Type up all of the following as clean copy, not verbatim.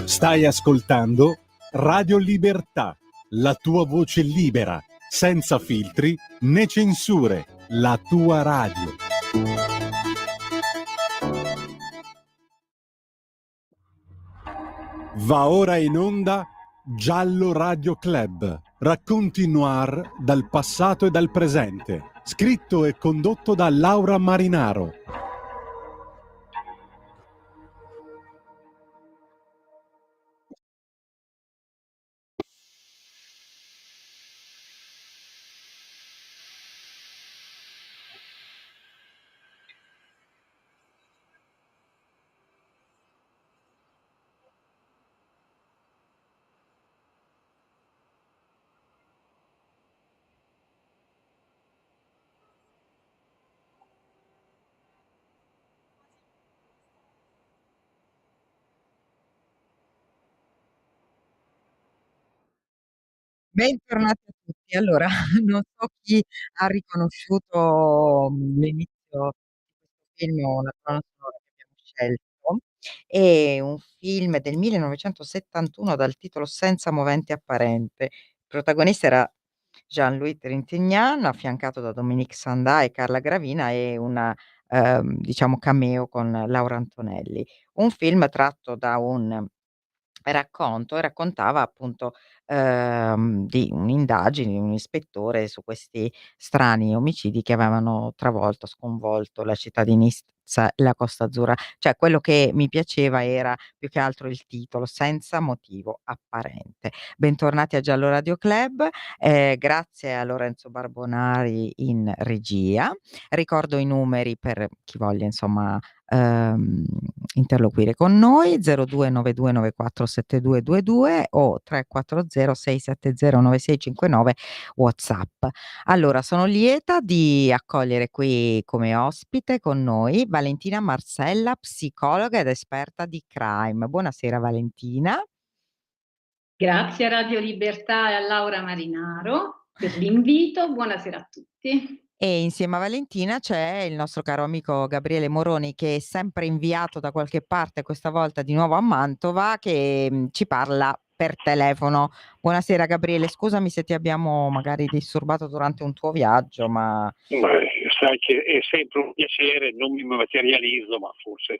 Stai ascoltando Radio Libertà, la tua voce libera, senza filtri né censure, la tua radio. Va ora in onda Giallo Radio Club, racconti noir dal passato e dal presente, scritto e condotto da Laura Marinaro. Bentornati a tutti. Allora, non so chi ha riconosciuto, l'inizio di questo film o la colonna sonora che abbiamo scelto. È un film del 1971 dal titolo Senza movente apparente. Il protagonista era Jean-Louis Trintignant, affiancato da Dominique Sanda e Carla Gravina e una, diciamo cameo con Laura Antonelli. Un film tratto da un racconto e raccontava appunto, di un'indagine di un ispettore su questi strani omicidi che avevano travolto, sconvolto la città di Nizza e la Costa Azzurra. Cioè, quello che mi piaceva era più che altro il titolo, "Senza motivo apparente". Bentornati a Giallo Radio Club, grazie a Lorenzo Barbonari in regia. Ricordo i numeri per chi voglia insomma ehm, interloquire con noi: 0292947222 o 340 670 9659 WhatsApp. Allora, sono lieta di accogliere qui come ospite con noi Valentina Marcella, psicologa ed esperta di crime. Buonasera Valentina. Grazie a Radio Libertà e a Laura Marinaro per l'invito. Buonasera a tutti. E insieme a Valentina c'è il nostro caro amico Gabriele Moroni, che è sempre inviato da qualche parte, questa volta di nuovo a Mantova, che ci parla per telefono. Buonasera Gabriele, scusami se ti abbiamo magari disturbato durante un tuo viaggio, ma sai che è sempre un piacere, non mi materializzo, ma forse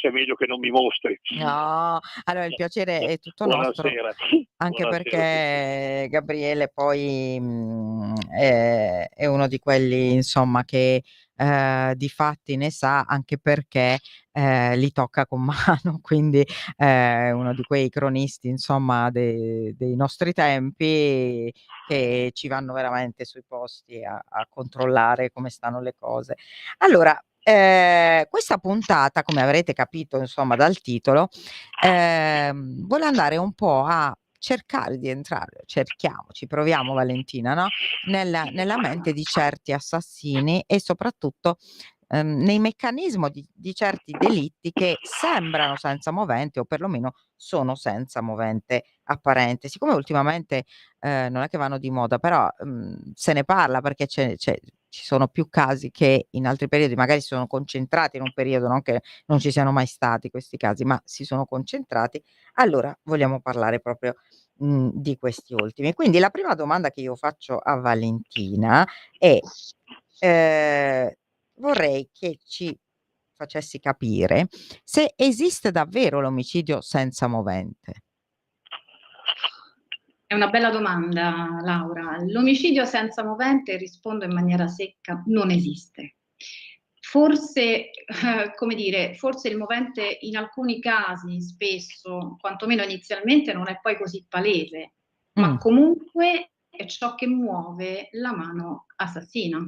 è meglio che non mi mostri. no, allora il piacere è tutto nostro. Buonasera. Anche Buonasera perché Gabriele poi, è uno di quelli insomma che, di fatti ne sa, anche perché, li tocca con mano, quindi è uno di quei cronisti insomma dei nostri tempi che ci vanno veramente sui posti a controllare come stanno le cose. Allora, questa puntata, come avrete capito insomma dal titolo, vuole andare un po' a cercare di entrare, ci proviamo Valentina, no, nella mente di certi assassini e soprattutto, nei meccanismo di certi delitti che sembrano senza movente o perlomeno sono senza movente apparente. Siccome ultimamente, non è che vanno di moda, però, se ne parla perché ci sono più casi che in altri periodi, magari si sono concentrati in un periodo, non che non ci siano mai stati questi casi, ma si sono concentrati. Allora vogliamo parlare proprio, di questi ultimi. Quindi la prima domanda che io faccio a Valentina è, ehm, vorrei che ci facessi capire se esiste davvero l'omicidio senza movente. È una bella domanda, Laura. L'omicidio senza movente, rispondo in maniera secca, non esiste. Forse, come dire, forse il movente in alcuni casi, spesso, quantomeno inizialmente, non è poi così palese, ma comunque è ciò che muove la mano assassina.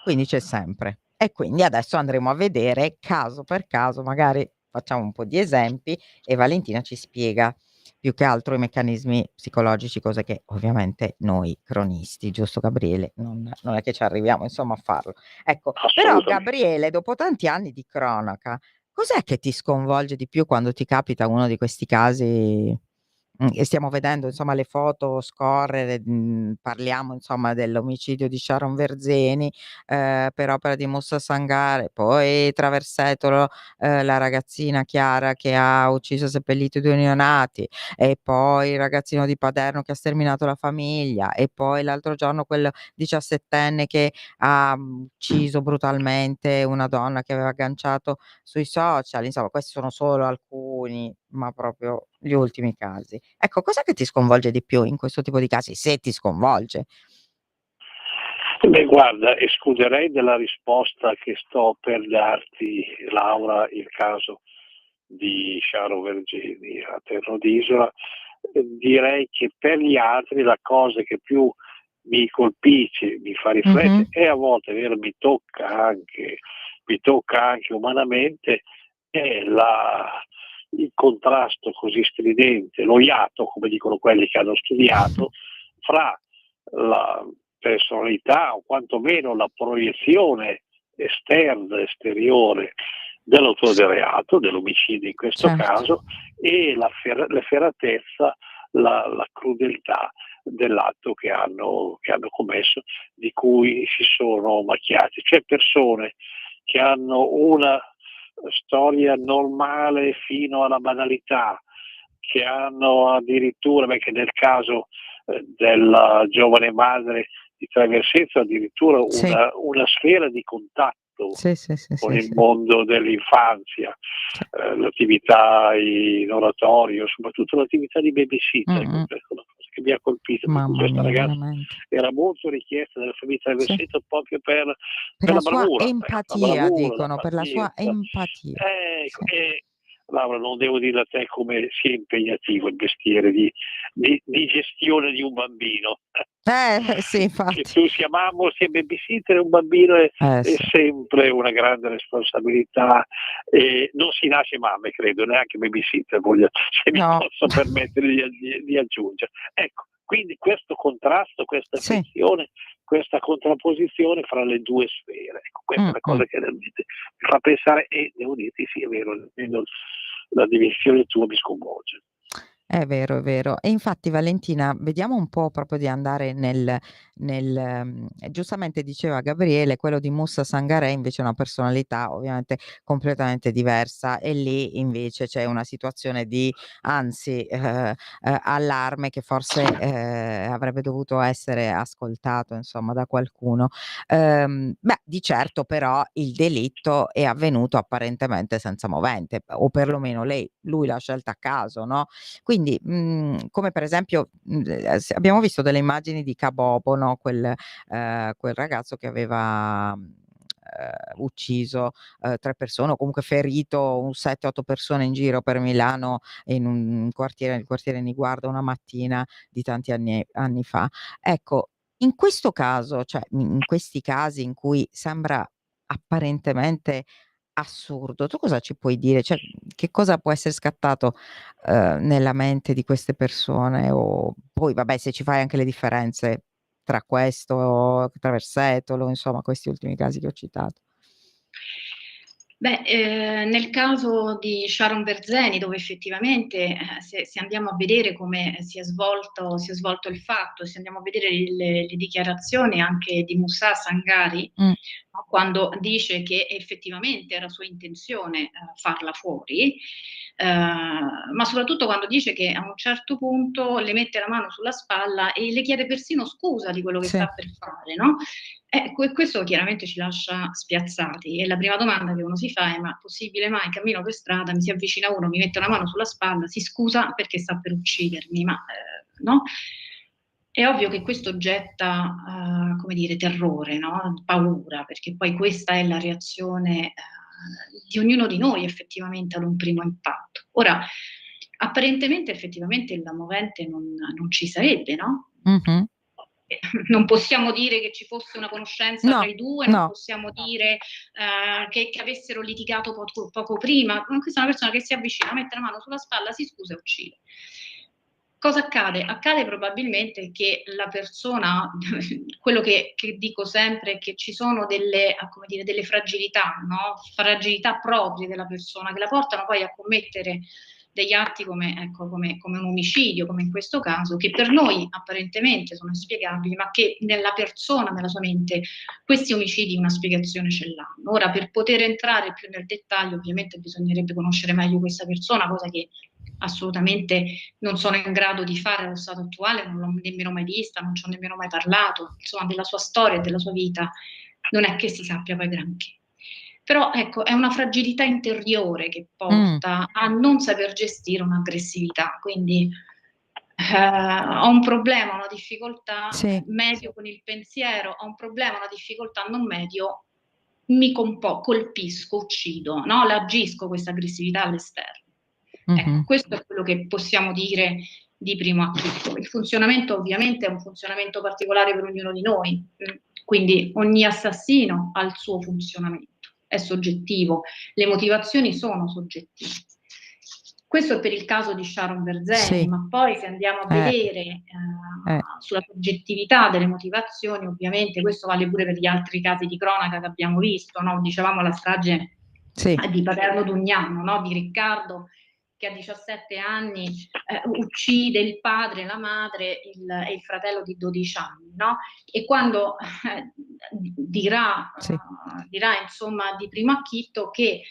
Quindi c'è sempre. E quindi adesso andremo a vedere caso per caso, magari facciamo un po' di esempi e Valentina ci spiega più che altro i meccanismi psicologici, cose che ovviamente noi cronisti, giusto Gabriele, non è che ci arriviamo insomma a farlo. Ecco, però Gabriele, dopo tanti anni di cronaca, cos'è che ti sconvolge di più quando ti capita uno di questi casi, e stiamo vedendo insomma le foto scorrere, parliamo insomma dell'omicidio di Sharon Verzeni, per opera di Moussa Sangare, poi Traversetolo, la ragazzina Chiara che ha ucciso e seppellito i 2 neonati, e poi il ragazzino di Paderno che ha sterminato la famiglia, e poi l'altro giorno quel 17enne che ha, ucciso brutalmente una donna che aveva agganciato sui social. Insomma, questi sono solo alcuni, ma proprio gli ultimi casi. Ecco, cos'è che ti sconvolge di più in questo tipo di casi, se ti sconvolge? Beh, guarda, escluderei dalla risposta che sto per darti, Laura, il caso di Sharon Vergini a Terno d'Isola. Direi che per gli altri la cosa che più mi colpisce, mi fa riflettere e a volte vero, mi tocca anche umanamente, è il contrasto così stridente, lo iato, come dicono quelli che hanno studiato, fra la personalità o quantomeno la proiezione esterna, esteriore dell'autore del reato, dell'omicidio in questo Certo. caso, e l'efferatezza, la crudeltà dell'atto che hanno commesso, di cui si sono macchiati. Cioè persone che hanno una storia normale fino alla banalità, che hanno addirittura, che nel caso della giovane madre di Traversetto addirittura Sì. una sfera di contatto Sì, con il mondo dell'infanzia, l'attività in oratorio, soprattutto l'attività di babysitter, questa è una cosa che mi ha colpito, perché Mamma questa mia, ragazza veramente. era molto richiesta dalla famiglia Traversetto proprio per Per la la sua bravura, la empatia bravura, la dicono, per la sua pazienza. empatia. Ecco, Laura, non devo dire a te come sia impegnativo il mestiere di gestione di un bambino. Sì, Che infatti. tu sia mamma o sia babysitter, un bambino è Sì. sempre una grande responsabilità, e non si nasce mamme, credo, neanche babysitter, se mi No. posso permettere di aggiungere. Ecco, quindi questo contrasto, questa Sì. frizione, questa contrapposizione fra le due sfere, ecco, questa è la cosa che realmente mi fa pensare, e devo dirti sì, è vero, la dimensione tua mi sconvolge. È vero, è vero. E infatti Valentina, vediamo un po' proprio di andare giustamente diceva Gabriele, quello di Moussa Sangaré invece è una personalità ovviamente completamente diversa, e lì invece c'è una situazione di anzi, allarme, che forse, avrebbe dovuto essere ascoltato insomma da qualcuno. Di certo però il delitto è avvenuto apparentemente senza movente, o perlomeno lui l'ha scelta a caso, no, quindi, come per esempio, abbiamo visto delle immagini di Kabobo, no, quel ragazzo che aveva, ucciso, 3 persone, o comunque ferito un 7, 8 persone in giro per Milano, in un quartiere, il quartiere Niguarda, una mattina di tanti anni fa. Ecco, in questo caso, cioè in questi casi in cui sembra apparentemente assurdo, tu cosa ci puoi dire? Cioè, che cosa può essere scattato, nella mente di queste persone? O poi vabbè, se ci fai anche le differenze tra questo, Traversetolo, insomma questi ultimi casi che ho citato. Nel caso di Sharon Verzeni, dove effettivamente, se andiamo a vedere come si è svolto il fatto, se andiamo a vedere le dichiarazioni anche di Moussa Sangari, no, quando dice che effettivamente era sua intenzione, farla fuori, ma soprattutto quando dice che a un certo punto le mette la mano sulla spalla e le chiede persino scusa di quello che Sì. sta per fare, no? Questo chiaramente ci lascia spiazzati, e la prima domanda che uno si fa è: ma possibile mai, cammino per strada, mi si avvicina uno, mi mette una mano sulla spalla, si scusa perché sta per uccidermi, no? È ovvio che questo getta, come dire, terrore, no, paura, perché poi questa è la reazione, di ognuno di noi effettivamente ad un primo impatto. Ora, apparentemente effettivamente la movente non ci sarebbe, no? Mh-mh. Non possiamo dire che ci fosse una conoscenza tra No, i due, non no. possiamo dire, che avessero litigato poco prima. Questa è una persona che si avvicina, mette la mano sulla spalla, si scusa e uccide. Cosa accade? Accade probabilmente che la persona quello che dico sempre è che ci sono come dire, delle fragilità, no, fragilità proprie della persona, che la portano poi a commettere degli atti come un omicidio, come in questo caso, che per noi apparentemente sono inspiegabili, ma che nella persona, nella sua mente, questi omicidi una spiegazione ce l'hanno. Ora, per poter entrare più nel dettaglio, ovviamente bisognerebbe conoscere meglio questa persona, cosa che assolutamente non sono in grado di fare allo stato attuale, non l'ho nemmeno mai vista, non ci ho nemmeno mai parlato, insomma, della sua storia e della sua vita non è che si sappia poi granché. Però ecco, è una fragilità interiore che porta a non saper gestire un'aggressività, quindi ho un problema, una difficoltà, medio con il pensiero, ho un problema, una difficoltà, non medio, mi colpisco, uccido, no? La agisco questa aggressività all'esterno. Ecco, questo è quello che possiamo dire di primo acchito. Il funzionamento ovviamente è un funzionamento particolare per ognuno di noi, quindi ogni assassino ha il suo funzionamento, è soggettivo, le motivazioni sono soggettive. Questo è per il caso di Sharon Verzeni, ma poi se andiamo a vedere sulla soggettività delle motivazioni, ovviamente questo vale pure per gli altri casi di cronaca che abbiamo visto, no? Dicevamo la strage di Paderno Dugnano, no? Di Riccardo, che a 17 anni uccide il padre, la madre e il fratello di 12 anni, no? E quando dirà insomma di primo acchitto che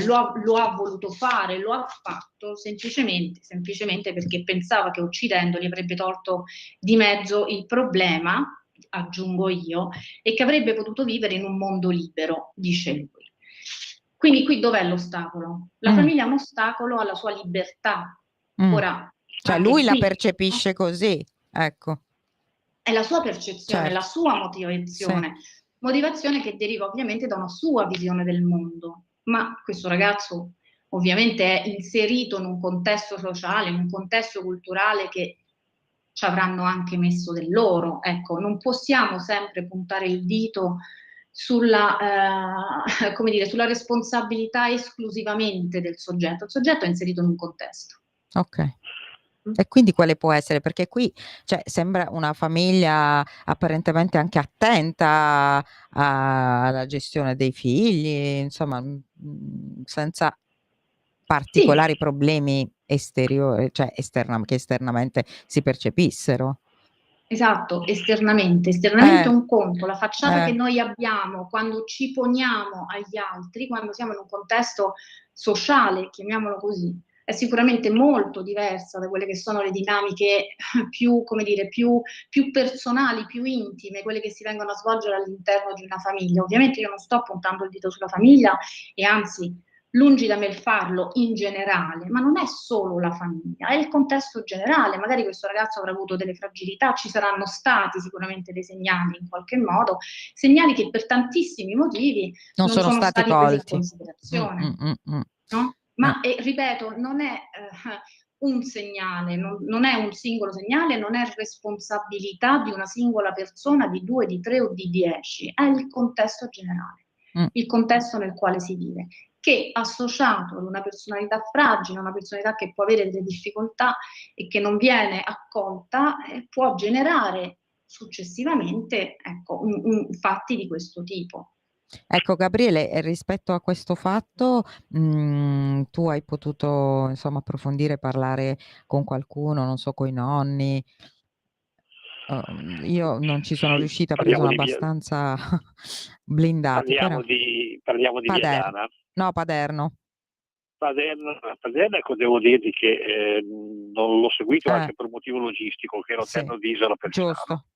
lo ha voluto fare, lo ha fatto semplicemente perché pensava che uccidendoli avrebbe tolto di mezzo il problema, aggiungo io, e che avrebbe potuto vivere in un mondo libero, dice lui. Quindi qui dov'è l'ostacolo? La famiglia è un ostacolo alla sua libertà. Ora, cioè lui la percepisce così, ecco. È la sua percezione, la sua motivazione. Motivazione che deriva ovviamente da una sua visione del mondo. Ma questo ragazzo ovviamente è inserito in un contesto sociale, in un contesto culturale che ci avranno anche messo del loro. Ecco, non possiamo sempre puntare il dito sulla responsabilità esclusivamente del soggetto. Il soggetto è inserito in un contesto. Ok. E quindi quale può essere? Perché qui sembra una famiglia apparentemente anche attenta alla gestione dei figli, insomma, senza particolari problemi esteriori, che esternamente si percepissero. Esatto, esternamente è un conto, la facciata che noi abbiamo quando ci poniamo agli altri, quando siamo in un contesto sociale, chiamiamolo così, è sicuramente molto diversa da quelle che sono le dinamiche più personali, più intime, quelle che si vengono a svolgere all'interno di una famiglia. Ovviamente io non sto puntando il dito sulla famiglia e anzi, lungi da me il farlo in generale, ma non è solo la famiglia, è il contesto generale. Magari questo ragazzo avrà avuto delle fragilità, ci saranno stati sicuramente dei segnali in qualche modo, segnali che per tantissimi motivi non sono stati presi in considerazione. No? Ma ripeto, non è un segnale, non è un singolo segnale, non è responsabilità di una singola persona, di 2, di 3 o di 10, è il contesto generale, il contesto nel quale si vive, che associato ad una personalità fragile, una personalità che può avere delle difficoltà e che non viene accolta, può generare successivamente fatti di questo tipo. Ecco Gabriele, rispetto a questo fatto, tu hai potuto insomma approfondire, parlare con qualcuno, non so, coi nonni? Io non ci sono riuscita perché sono abbastanza blindati, però. Parliamo di Viadana. No, Paderno. Paderno, ecco, devo dirti che non l'ho seguito anche per un motivo logistico, che ero terno di Isola Persano. Giusto.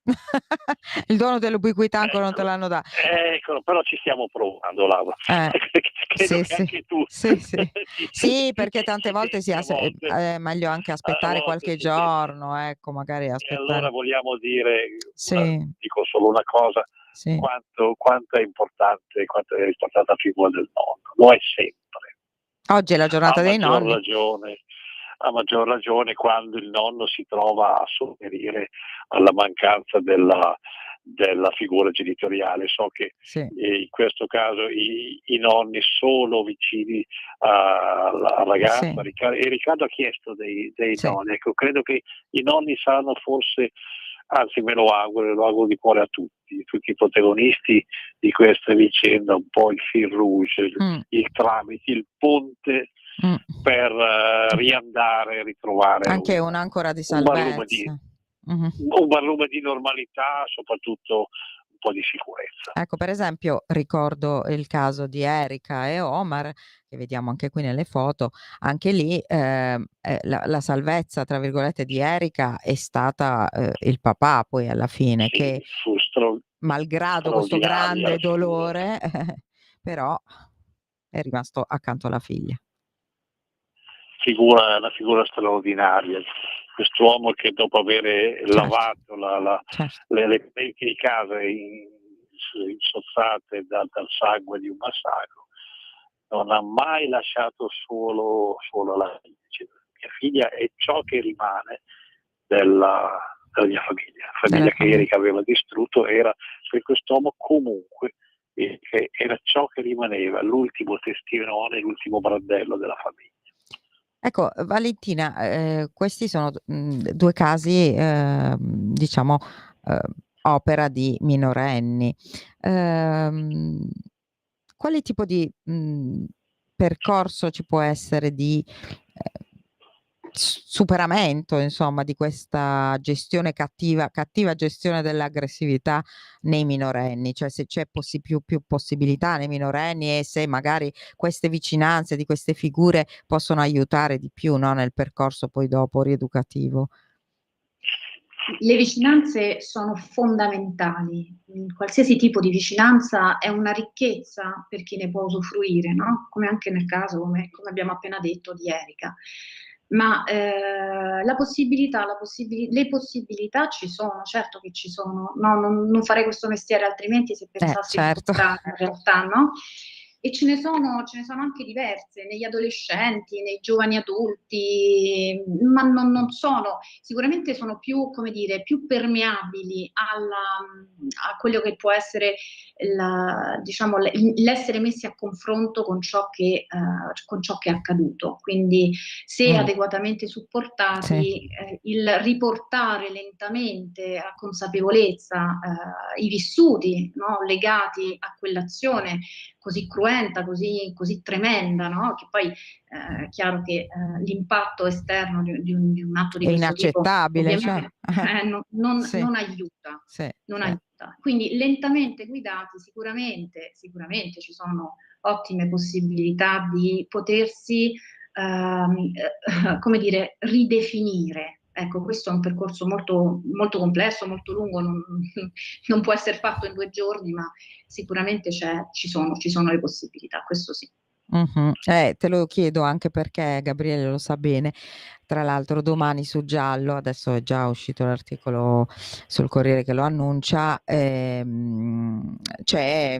Il dono dell'ubiquità ancora non te l'hanno dato. Eccolo, però ci stiamo provando, Laura. Credo che anche tu. Sì, perché tante volte è meglio anche aspettare qualche giorno, ecco, magari aspettare. E allora vogliamo dire, dico solo una cosa, quanto è importante, quanto è importante la figura del nonno. Lo è sempre. Oggi è la giornata dei nonni. A maggior ragione quando il nonno si trova a sopperire alla mancanza della figura genitoriale. So che in questo caso i nonni sono vicini alla ragazza, e Riccardo ha chiesto dei nonni. Ecco, credo che i nonni saranno forse, anzi me lo auguro di cuore a tutti i protagonisti di questa vicenda, un po' il fil rouge, il tramite, il ponte per riandare, ritrovare anche un'ancora di un salvezza. barlume di normalità, soprattutto un po' di sicurezza. Ecco, per esempio, ricordo il caso di Erika e Omar, che vediamo anche qui nelle foto. Anche lì la salvezza, tra virgolette, di Erika è stata il papà, poi alla fine, Sì, che fu malgrado questo straordinaria grande la figura. dolore, però è rimasto accanto alla figlia. Una figura straordinaria. Quest'uomo che dopo avere lavato le pareti di casa insozzate dal sangue di un massacro, non ha mai lasciato solo la figlia. Mia figlia è ciò che rimane della mia famiglia che Erika aveva distrutto, era per quest'uomo comunque che era ciò che rimaneva, l'ultimo testimone, l'ultimo brandello della famiglia. Ecco, Valentina, questi sono due casi, diciamo, opera di minorenni. Quale tipo di percorso ci può essere di superamento, insomma, di questa gestione cattiva gestione dell'aggressività nei minorenni? Cioè, se c'è più possibilità nei minorenni, e se magari queste vicinanze di queste figure possono aiutare di più, no, nel percorso poi dopo rieducativo. Le vicinanze sono fondamentali. Qualsiasi tipo di vicinanza è una ricchezza per chi ne può usufruire, no? Come anche nel caso, come abbiamo appena detto, di Erika. Ma le possibilità ci sono, certo che ci sono. No, non farei questo mestiere altrimenti se pensassi certo. in realtà, no? E ce ne sono anche diverse, negli adolescenti, nei giovani adulti, ma non sono, sicuramente sono più, come dire, più permeabili a quello che può essere diciamo, l'essere messi a confronto con ciò che è accaduto. Quindi se adeguatamente supportati, il riportare lentamente a consapevolezza i vissuti, no, legati a quell'azione così cruenta, così tremenda, no? Che poi è chiaro che l'impatto esterno di un atto di È questo tipo inaccettabile, ovviamente non aiuta. Aiuta. Quindi lentamente guidati sicuramente ci sono ottime possibilità di potersi come dire, ridefinire. Ecco, questo è un percorso molto, molto complesso, molto lungo, non può essere fatto in 2 giorni, ma sicuramente ci sono le possibilità, questo sì. Te lo chiedo anche perché Gabriele lo sa bene. Tra l'altro domani su Giallo, adesso è già uscito l'articolo sul Corriere che lo annuncia, c'è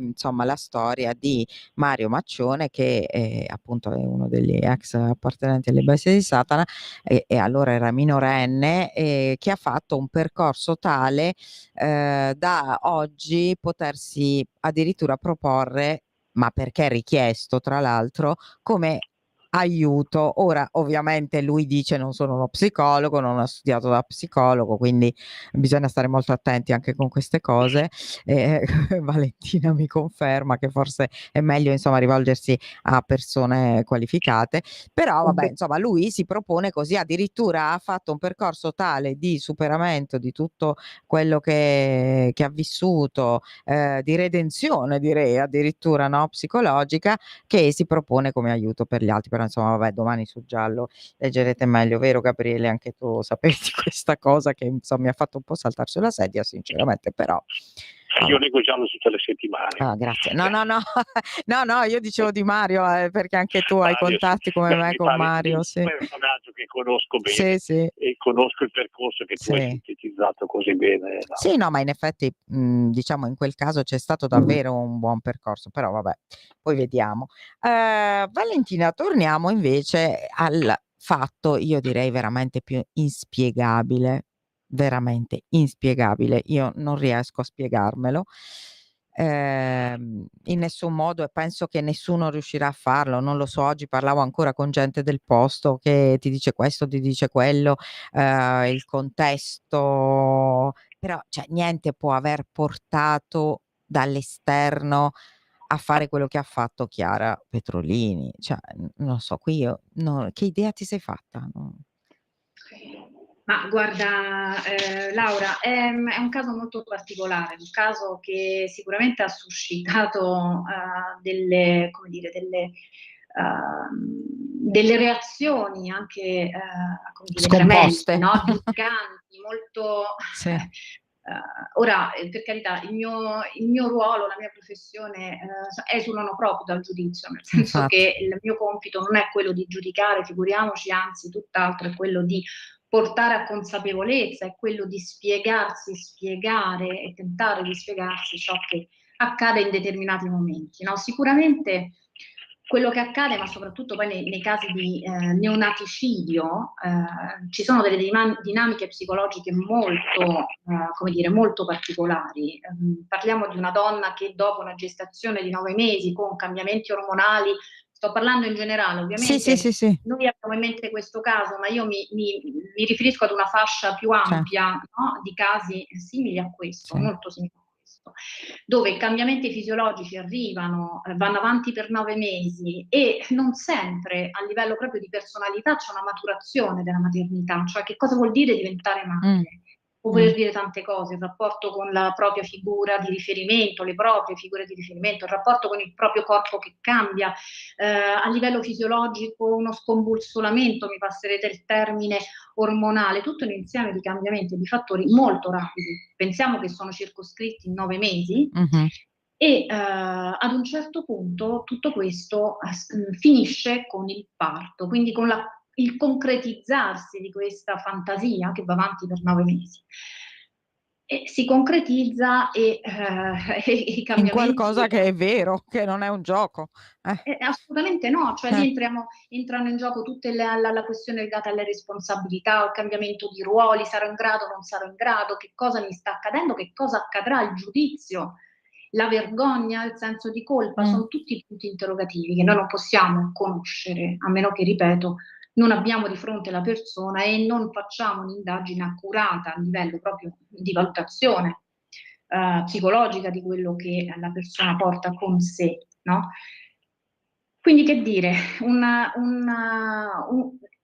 insomma la storia di Mario Maccione che appunto è uno degli ex appartenenti alle bestie di Satana e allora era minorenne, che ha fatto un percorso tale da oggi potersi addirittura proporre, ma perché richiesto tra l'altro, come aiuto. Ora ovviamente lui dice: non sono uno psicologo, non ho studiato da psicologo, quindi bisogna stare molto attenti anche con queste cose. Valentina mi conferma che forse è meglio insomma rivolgersi a persone qualificate, però vabbè, insomma, lui si propone così, addirittura ha fatto un percorso tale di superamento di tutto quello che ha vissuto, di redenzione direi addirittura, no, psicologica, che si propone come aiuto per gli altri. Però insomma vabbè, domani su Giallo leggerete meglio, vero Gabriele? Anche tu sapevi questa cosa che insomma mi ha fatto un po' saltare sulla sedia sinceramente, però io leggo Giallo tutte le settimane. Grazie. No, io dicevo di Mario, perché anche tu hai contatti come me con Mario, sì. È un personaggio che conosco bene, e conosco il percorso che tu hai sintetizzato così bene. No? Sì, no, ma in effetti diciamo in quel caso c'è stato davvero un buon percorso, però vabbè, poi vediamo. Valentina, torniamo invece al fatto, io direi veramente più inspiegabile, veramente inspiegabile, io non riesco a spiegarmelo in nessun modo, e penso che nessuno riuscirà a farlo. Non lo so, oggi parlavo ancora con gente del posto che ti dice questo, ti dice quello, il contesto, però cioè niente può aver portato dall'esterno a fare quello che ha fatto Chiara Petrolini. Cioè, non so, qui io che idea ti sei fatta? No. Ma guarda, Laura, è un caso molto particolare, un caso che sicuramente ha suscitato delle, come dire, delle reazioni anche come dire, scomposte, no? Giudicanti, molto... Sì. Ora, per carità, il mio ruolo, la mia professione esulano proprio dal giudizio, nel senso Infatti. che il mio compito non è quello di giudicare, figuriamoci, anzi tutt'altro, è quello di portare a consapevolezza, è quello di spiegarsi, spiegare e tentare di spiegarsi ciò che accade in determinati momenti, no? Sicuramente quello che accade, ma soprattutto poi nei casi di neonaticidio, ci sono delle dinamiche psicologiche molto, come dire, molto particolari. Parliamo di una donna che dopo una gestazione di 9 mesi con cambiamenti ormonali, sto parlando in generale, ovviamente Sì. noi abbiamo in mente questo caso, ma io mi riferisco ad una fascia più ampia, no? Di casi simili a questo, molto simili a questo, dove i cambiamenti fisiologici arrivano, vanno avanti per 9 mesi e non sempre a livello proprio di personalità c'è una maturazione della maternità, cioè che cosa vuol dire diventare madre. Può voler dire tante cose, il rapporto con la propria figura di riferimento, le proprie figure di riferimento, il rapporto con il proprio corpo che cambia, a livello fisiologico uno scombussolamento, mi passerete il termine, ormonale, tutto un insieme di cambiamenti e di fattori molto rapidi. Pensiamo che sono circoscritti in 9 mesi e ad un certo punto tutto questo finisce con il parto, quindi con il concretizzarsi di questa fantasia che va avanti per 9 mesi. E si concretizza e i cambiamenti... In qualcosa che è vero, che non è un gioco. Assolutamente no, cioè lì entrano in gioco tutte la questione legata alle responsabilità, al cambiamento di ruoli, sarò in grado, non sarò in grado, che cosa mi sta accadendo, che cosa accadrà, il giudizio, la vergogna, il senso di colpa, sono tutti punti interrogativi che noi non possiamo conoscere, a meno che, ripeto, non abbiamo di fronte la persona e non facciamo un'indagine accurata a livello proprio di valutazione psicologica di quello che la persona porta con sé, no? Quindi che dire,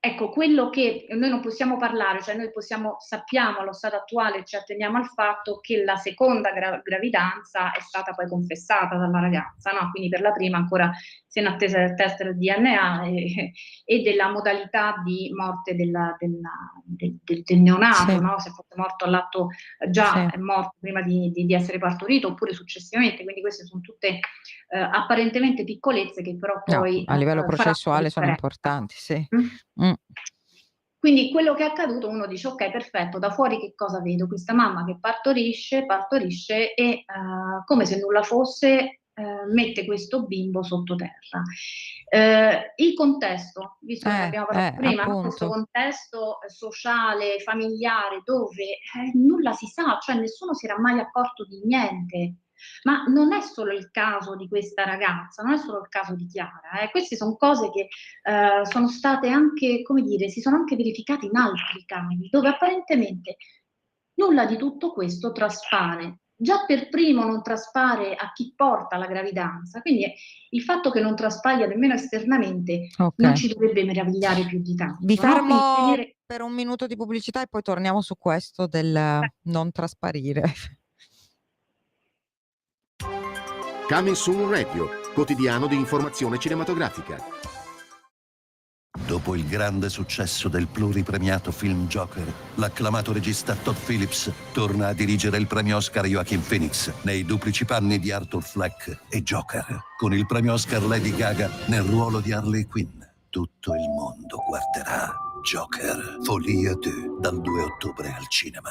ecco, quello che noi non possiamo parlare, cioè noi sappiamo allo stato attuale, ci atteniamo al fatto che la seconda gravidanza è stata poi confessata dalla ragazza, no? Quindi per la prima ancora si è in attesa del test del DNA e della modalità di morte del neonato, no? Se fosse morto all'atto già è morto prima di essere partorito oppure successivamente, quindi queste sono tutte apparentemente piccolezze che però poi a livello processuale sono importanti, sì. Quindi quello che è accaduto, uno dice ok, perfetto, da fuori che cosa vedo? Questa mamma che partorisce e come se nulla fosse mette questo bimbo sottoterra. Il contesto, visto che ne abbiamo parlato prima, no? Questo contesto sociale, familiare, dove nulla si sa, cioè nessuno si era mai accorto di niente. Ma non è solo il caso di questa ragazza, non è solo il caso di Chiara, queste sono cose che sono state anche, come dire, si sono anche verificate in altri casi, dove apparentemente nulla di tutto questo traspare. Già per primo non traspare a chi porta la gravidanza, quindi il fatto che non traspaia nemmeno esternamente non ci dovrebbe meravigliare più di tanto. Vi fermo per un minuto di pubblicità e poi torniamo su questo del non trasparire. Coming Soon Radio, quotidiano di informazione cinematografica. Dopo il grande successo del pluripremiato film Joker, l'acclamato regista Todd Phillips torna a dirigere il premio Oscar Joaquin Phoenix nei duplici panni di Arthur Fleck e Joker, con il premio Oscar Lady Gaga nel ruolo di Harley Quinn. Tutto il mondo guarderà Joker, Folie à Deux, dal 2 ottobre al cinema.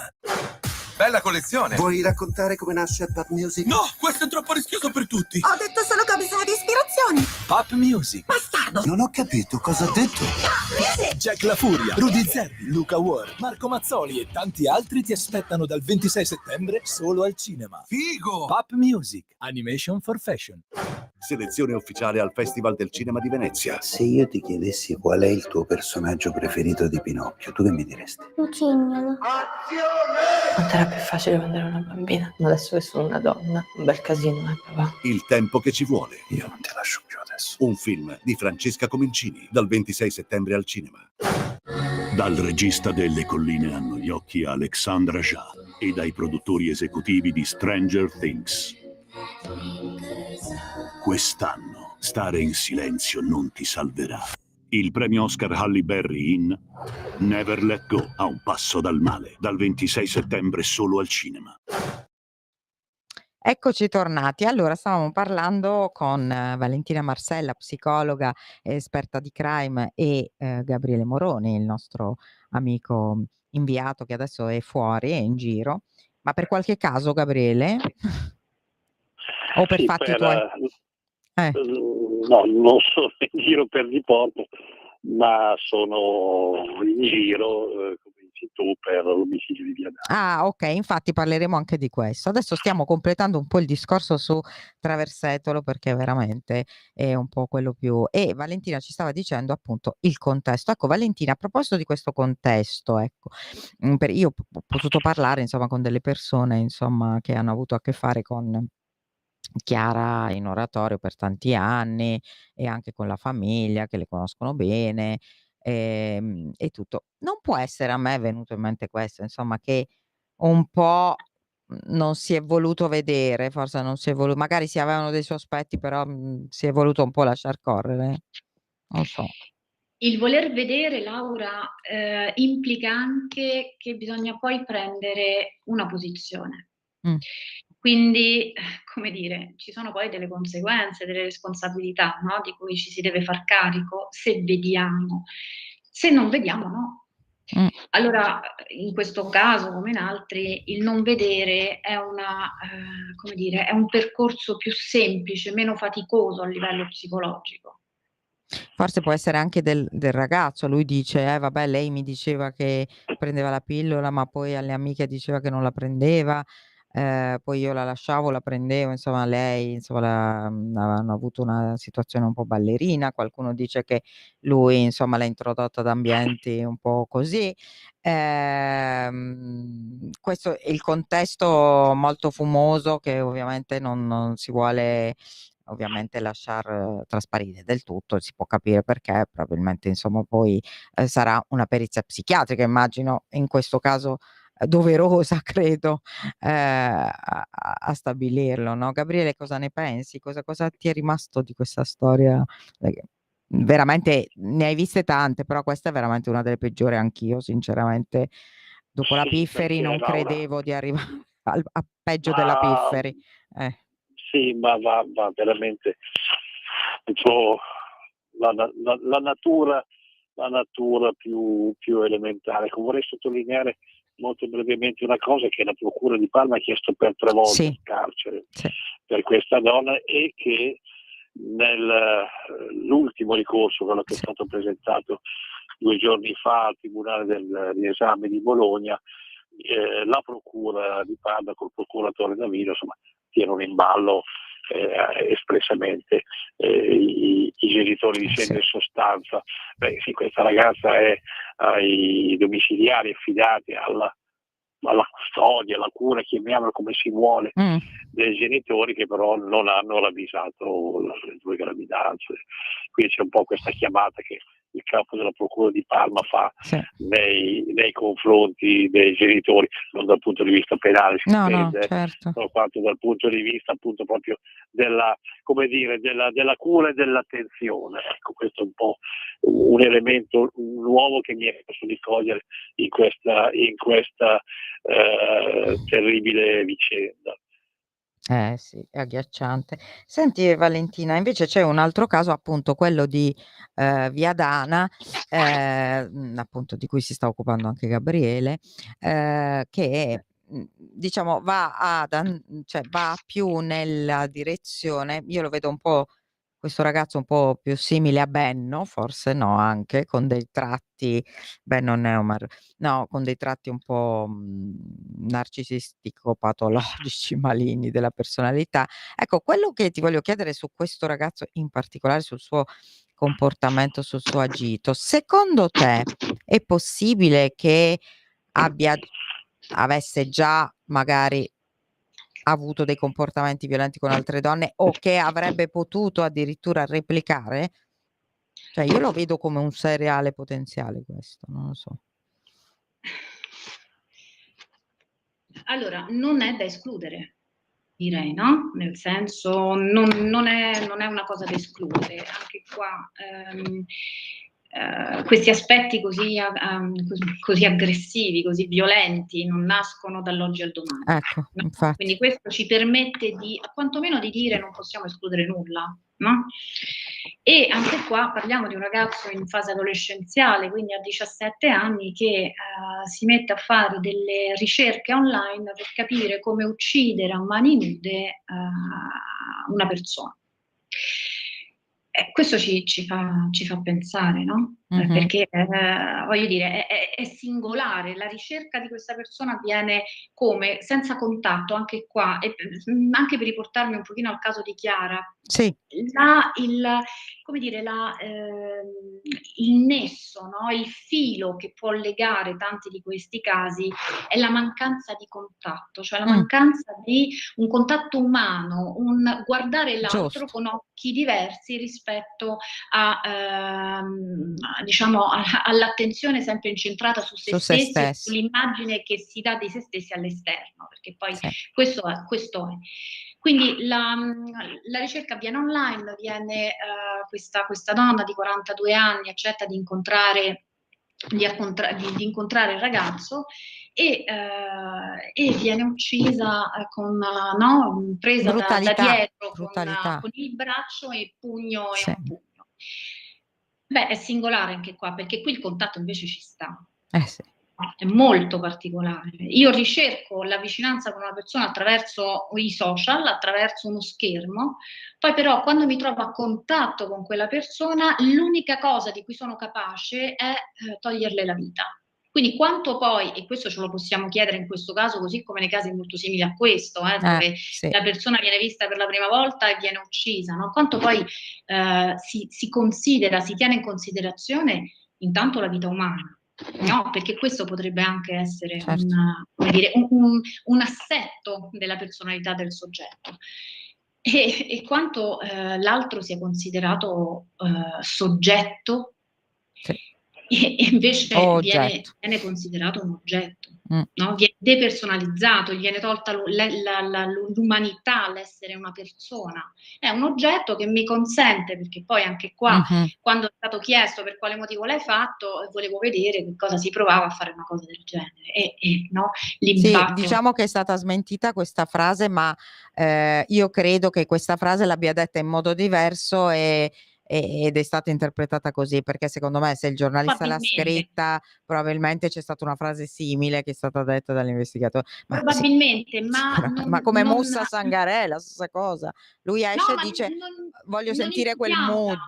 Bella collezione! Vuoi raccontare come nasce Pop Music? No, questo è troppo rischioso per tutti! Ho detto solo che ho bisogno di ispirazione! Pop Music! Bastardo! italiano. Non ho capito cosa ha detto. Jack La Furia, Rudy Zerbi, Luca Ward, Marco Mazzoli e tanti altri ti aspettano dal 26 settembre solo al cinema. Figo! Pop Music, Animation for Fashion. Selezione ufficiale al Festival del Cinema di Venezia. Se io ti chiedessi qual è il tuo personaggio preferito di Pinocchio, tu che mi diresti? Lucignolo. Quanto era più facile quando ero una bambina. Adesso che sono una donna, un bel casino, papà? Il tempo che ci vuole. Io non ti lascio più adesso. Un film di Francesca Comencini, dal 26 settembre al cinema. Dal regista delle colline hanno gli occhi Alexandra Aja e dai produttori esecutivi di Stranger Things. Quest'anno stare in silenzio non ti salverà. Il premio Oscar Halle Berry in Never Let Go, a un passo dal male, dal 26 settembre solo al cinema. Eccoci tornati. Allora, stavamo parlando con Valentina Marsella, psicologa e esperta di crime, e Gabriele Moroni, il nostro amico inviato che adesso è fuori, è in giro. Ma per qualche caso, Gabriele? O per Sì, fatti tuoi? No, non sono in giro per diporto, ma sono in giro, come dici tu, per l'omicidio di Via D'Amelio. Ah, ok, infatti parleremo anche di questo. Adesso stiamo completando un po' il discorso su Traversetolo, perché veramente è un po' quello più... E Valentina ci stava dicendo appunto il contesto. Ecco, Valentina, a proposito di questo contesto, ecco, io ho potuto parlare insomma con delle persone insomma che hanno avuto a che fare con Chiara in oratorio per tanti anni, e anche con la famiglia, che le conoscono bene, e tutto. Non può essere, a me è venuto in mente questo, insomma, che un po', non si è voluto vedere, forse non si è magari si avevano dei sospetti, però, si è voluto un po' lasciar correre? Non so. Il voler vedere, Laura, implica anche che bisogna poi prendere una posizione. Quindi, come dire, ci sono poi delle conseguenze, delle responsabilità, no, di cui ci si deve far carico se vediamo. Se non vediamo, no. Allora, in questo caso, come in altri, il non vedere è come dire, è un percorso più semplice, meno faticoso a livello psicologico. Forse può essere anche del ragazzo. Lui dice: vabbè, lei mi diceva che prendeva la pillola, ma poi alle amiche diceva che non la prendeva, poi io la lasciavo, la prendevo." Insomma, lei insomma hanno avuto una situazione un po' ballerina. Qualcuno dice che lui insomma l'ha introdotta ad ambienti un po' così. Questo è il contesto molto fumoso, che ovviamente non si vuole ovviamente lasciar trasparire del tutto. Si può capire perché, probabilmente insomma poi sarà una perizia psichiatrica, immagino, in questo caso doverosa, credo, a stabilirlo, no? Gabriele, cosa ne pensi? Cosa ti è rimasto di questa storia? Veramente ne hai viste tante, però questa è veramente una delle peggiori. Anch'io sinceramente, dopo la Pifferi, non credevo di arrivare a peggio della Pifferi. Sì, ma va veramente un po' la natura più elementare. Vorrei sottolineare molto brevemente una cosa, che la Procura di Parma ha chiesto per 3 volte il carcere per questa donna, e che nell'ultimo ricorso, quello che è stato presentato 2 giorni fa al Tribunale del riesame di Bologna, la Procura di Parma col procuratore Davino insomma tirano in ballo espressamente i genitori, dicendo in sostanza: sì, questa ragazza è ai domiciliari affidati alla custodia, alla cura, chiamiamola come si vuole, dei genitori, che però non hanno ravvisato le 2 gravidanze. Quindi c'è un po' questa chiamata che il capo della Procura di Parma fa nei confronti dei genitori, non dal punto di vista penale, si intende, certo, quanto dal punto di vista appunto proprio della, come dire, della cura e dell'attenzione. Ecco, questo è un po' un elemento nuovo che mi è posso di cogliere in questa terribile vicenda. Sì, è agghiacciante. Senti Valentina, invece c'è un altro caso, appunto quello di Viadana, appunto di cui si sta occupando anche Gabriele, che diciamo va va più nella direzione, io lo vedo un po' questo ragazzo un po' più simile a Benno, forse no, anche con dei tratti, Benno Neumann, no, con dei tratti un po' narcisistico-patologici, maligni della personalità. Ecco, quello che ti voglio chiedere su questo ragazzo in particolare, sul suo comportamento, sul suo agito, secondo te è possibile che avesse già magari avuto dei comportamenti violenti con altre donne o che avrebbe potuto addirittura replicare? Cioè io lo vedo come un seriale potenziale questo, non lo so. Allora, non è da escludere, direi, no? Nel senso, non è una cosa da escludere. Anche qua, questi aspetti così aggressivi, così violenti, non nascono dall'oggi al domani. Ecco, No? infatti. Quindi questo ci permette quantomeno di dire non possiamo escludere nulla, no? E anche qua parliamo di un ragazzo in fase adolescenziale, quindi a 17 anni, che si mette a fare delle ricerche online per capire come uccidere a mani nude una persona. Questo ci fa pensare, no? Perché voglio dire, è singolare. La ricerca di questa persona avviene come? Senza contatto, anche qua, e anche per riportarmi un pochino al caso di Chiara. Sì. Come dire, il nesso, no? Il filo che può legare tanti di questi casi è la mancanza di contatto, cioè la mancanza di un contatto umano, un guardare l'altro con occhi diversi rispetto diciamo all'attenzione sempre incentrata su se stessi e sull'immagine che si dà di se stessi all'esterno, perché poi questo è. Quindi la ricerca avviene online, questa donna di 42 anni accetta di incontrare il ragazzo e viene uccisa presa da dietro con il braccio e pugno e un pugno. Beh, è singolare anche qua, perché qui il contatto invece ci sta. Sì. È molto particolare. Io ricerco la vicinanza con una persona attraverso i social, attraverso uno schermo, poi però quando mi trovo a contatto con quella persona, l'unica cosa di cui sono capace è toglierle la vita. Quindi quanto poi, e questo ce lo possiamo chiedere in questo caso, così come nei casi molto simili a questo, dove la persona viene vista per la prima volta e viene uccisa, no? Quanto poi si considera, si tiene in considerazione intanto la vita umana. No, perché questo potrebbe anche essere un assetto della personalità del soggetto. E quanto l'altro sia considerato soggetto e invece viene considerato un oggetto, no? Viene depersonalizzato, gli viene tolta l'umanità, l'essere una persona. È un oggetto che mi consente, perché poi anche qua, quando è stato chiesto per quale motivo l'hai fatto, volevo vedere che cosa si provava a fare una cosa del genere. No? L'impatto. Sì, diciamo che è stata smentita questa frase, ma io credo che questa frase l'abbia detta in modo diverso ed è stata interpretata così, perché secondo me se il giornalista l'ha scritta probabilmente c'è stata una frase simile che è stata detta dall'investigatore. Probabilmente, ma come Moussa Sangaré, la stessa cosa. Lui esce e dice voglio sentire quel mood.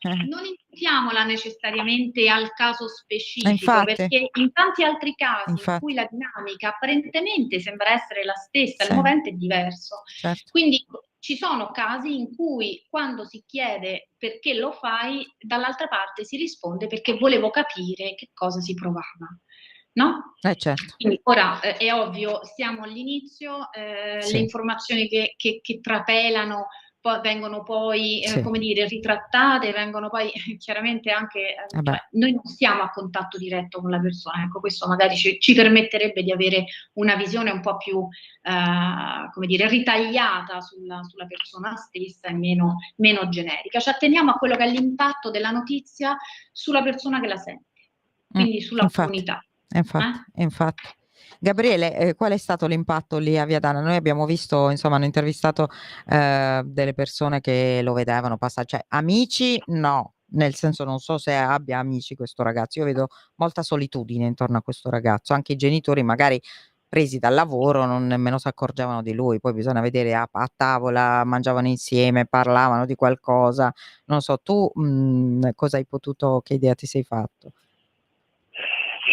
Non imputiamola necessariamente al caso specifico, perché in tanti altri casi in cui la dinamica apparentemente sembra essere la stessa, il movente è diverso. Quindi ci sono casi in cui quando si chiede perché lo fai, dall'altra parte si risponde perché volevo capire che cosa si provava. No? Certo. Quindi ora è ovvio, siamo all'inizio, le informazioni che trapelano vengono poi, come dire, ritrattate, vengono poi chiaramente anche, cioè, noi non siamo a contatto diretto con la persona, ecco, questo magari ci permetterebbe di avere una visione un po' più, come dire, ritagliata sulla persona stessa e meno generica. Ci atteniamo a quello che è l'impatto della notizia sulla persona che la sente, quindi sulla comunità. Infatti. Gabriele, qual è stato l'impatto lì a Viadana? Noi abbiamo visto, insomma, hanno intervistato delle persone che lo vedevano passare, cioè amici no, nel senso non so se abbia amici questo ragazzo, io vedo molta solitudine intorno a questo ragazzo, anche i genitori magari presi dal lavoro, non nemmeno s'accorgevano di lui. Poi bisogna vedere a tavola, mangiavano insieme, parlavano di qualcosa. Non so, tu, cosa hai potuto che idea ti sei fatto?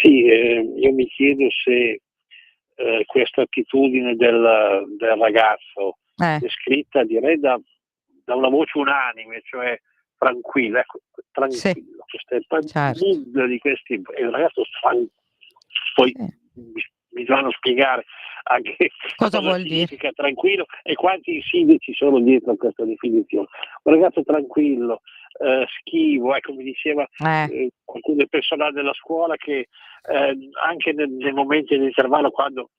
Sì, io mi chiedo se questa attitudine del ragazzo descritta, direi, da una voce unanime, cioè tranquilla, ecco, Sì, tranquillo, queste certo. mood di questi, è un ragazzo poi mi dovranno spiegare anche Cosa vuol dire? significa tranquillo e quanti insidie ci sono dietro a questa definizione. Un ragazzo tranquillo, schivo, ecco, mi diceva qualcuno del personale della scuola che anche nei momenti dell'intervallo, quando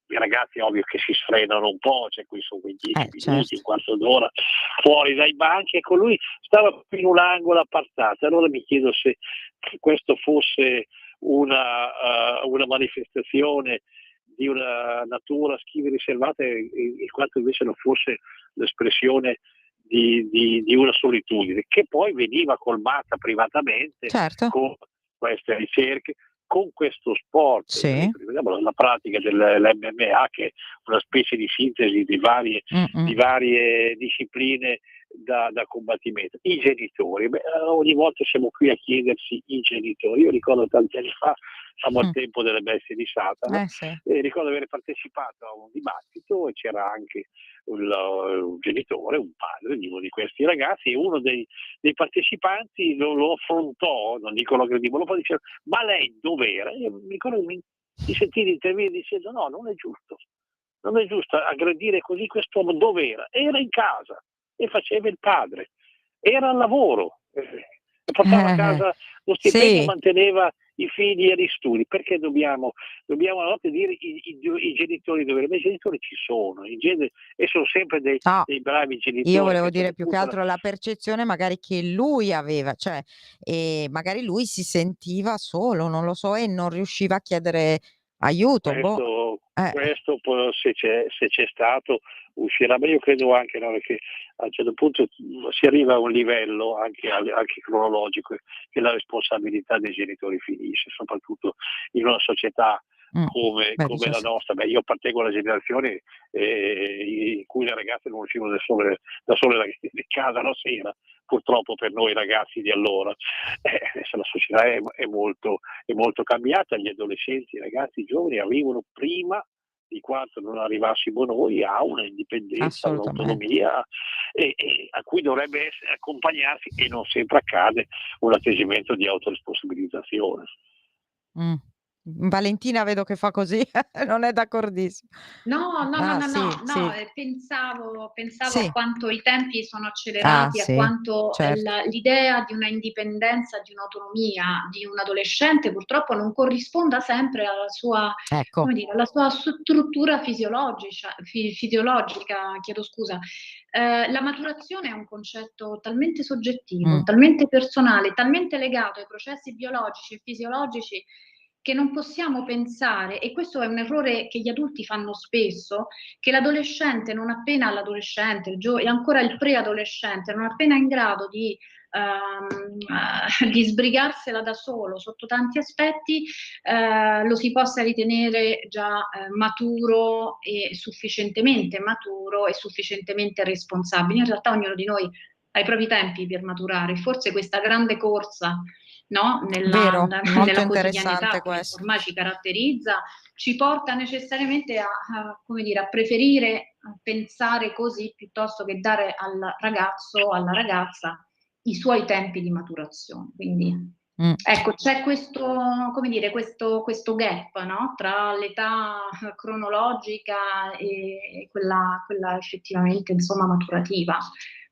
i ragazzi ovvio che si sfrenano un po', cioè qui sono 10 minuti, Certo. un quarto d'ora fuori dai banchi, ecco, lui stava in un angolo apartato. Allora mi chiedo se questo fosse una manifestazione di una natura schiva e riservata, in quanto invece non fosse l'espressione di una solitudine che poi veniva colmata privatamente Certo. con queste ricerche, con questo sport. Sì. Vediamo la pratica dell'MMA, che è una specie di sintesi di varie discipline da combattimento. I genitori, ogni volta siamo qui a chiedersi i genitori. Io ricordo tanti anni fa, siamo al tempo delle bestie di Satana, Sì. e ricordo di aver partecipato a un dibattito e c'era anche un genitore, un padre di uno di questi ragazzi, e uno dei partecipanti lo affrontò, non dico lo aggredì, poi diceva: ma lei dov'era? Io mi ricordo mi sentii intervenire dicendo: no, non è giusto aggredire così quest'uomo. Dov'era? Era in casa e faceva il padre, era al lavoro, e portava a casa lo stipendio, Sì. manteneva i figli agli studi. Perché dobbiamo a volte dire i genitori dovrebbero? I genitori ci sono, in genere, e sono sempre dei bravi genitori. Io volevo A un dire certo più che punto altro la percezione magari che lui aveva, cioè, magari lui si sentiva solo, non lo so, e non riusciva a chiedere aiuto, questo poi, se c'è stato, uscirà, ma io credo anche, no, che a un certo punto si arriva a un livello anche cronologico che la responsabilità dei genitori finisce, soprattutto in una società come la nostra. Io appartengo alla generazione in cui le ragazze non uscivano da sole di casa la sera, purtroppo per noi ragazzi di allora. Adesso la società è molto cambiata, gli adolescenti, i ragazzi, i giovani arrivano prima di quanto non arrivassimo noi a una indipendenza, a un'autonomia e a cui dovrebbe accompagnarsi, e non sempre accade, un atteggiamento di autoresponsabilizzazione. Valentina vedo che fa così, non è d'accordissimo. No, Sì. pensavo a quanto i tempi sono accelerati, a Sì, quanto certo. l'idea di una indipendenza, di un'autonomia di un adolescente purtroppo non corrisponda sempre alla sua, come dire, alla sua struttura fisiologica, chiedo scusa. La maturazione è un concetto talmente soggettivo, talmente personale, talmente legato ai processi biologici e fisiologici, che non possiamo pensare, e questo è un errore che gli adulti fanno spesso, che l'adolescente, non appena l'adolescente, e ancora il preadolescente, non appena in grado di sbrigarsela da solo sotto tanti aspetti, lo si possa ritenere già maturo e sufficientemente responsabile. In realtà ognuno di noi ha i propri tempi per maturare, forse questa grande corsa, no, Vero, molto nella interessante quotidianità che questo. ormai ci caratterizza, ci porta necessariamente a preferire pensare così, piuttosto che dare al ragazzo, alla ragazza, i suoi tempi di maturazione. Quindi ecco, c'è questo gap, no, tra l'età cronologica e quella effettivamente, insomma, maturativa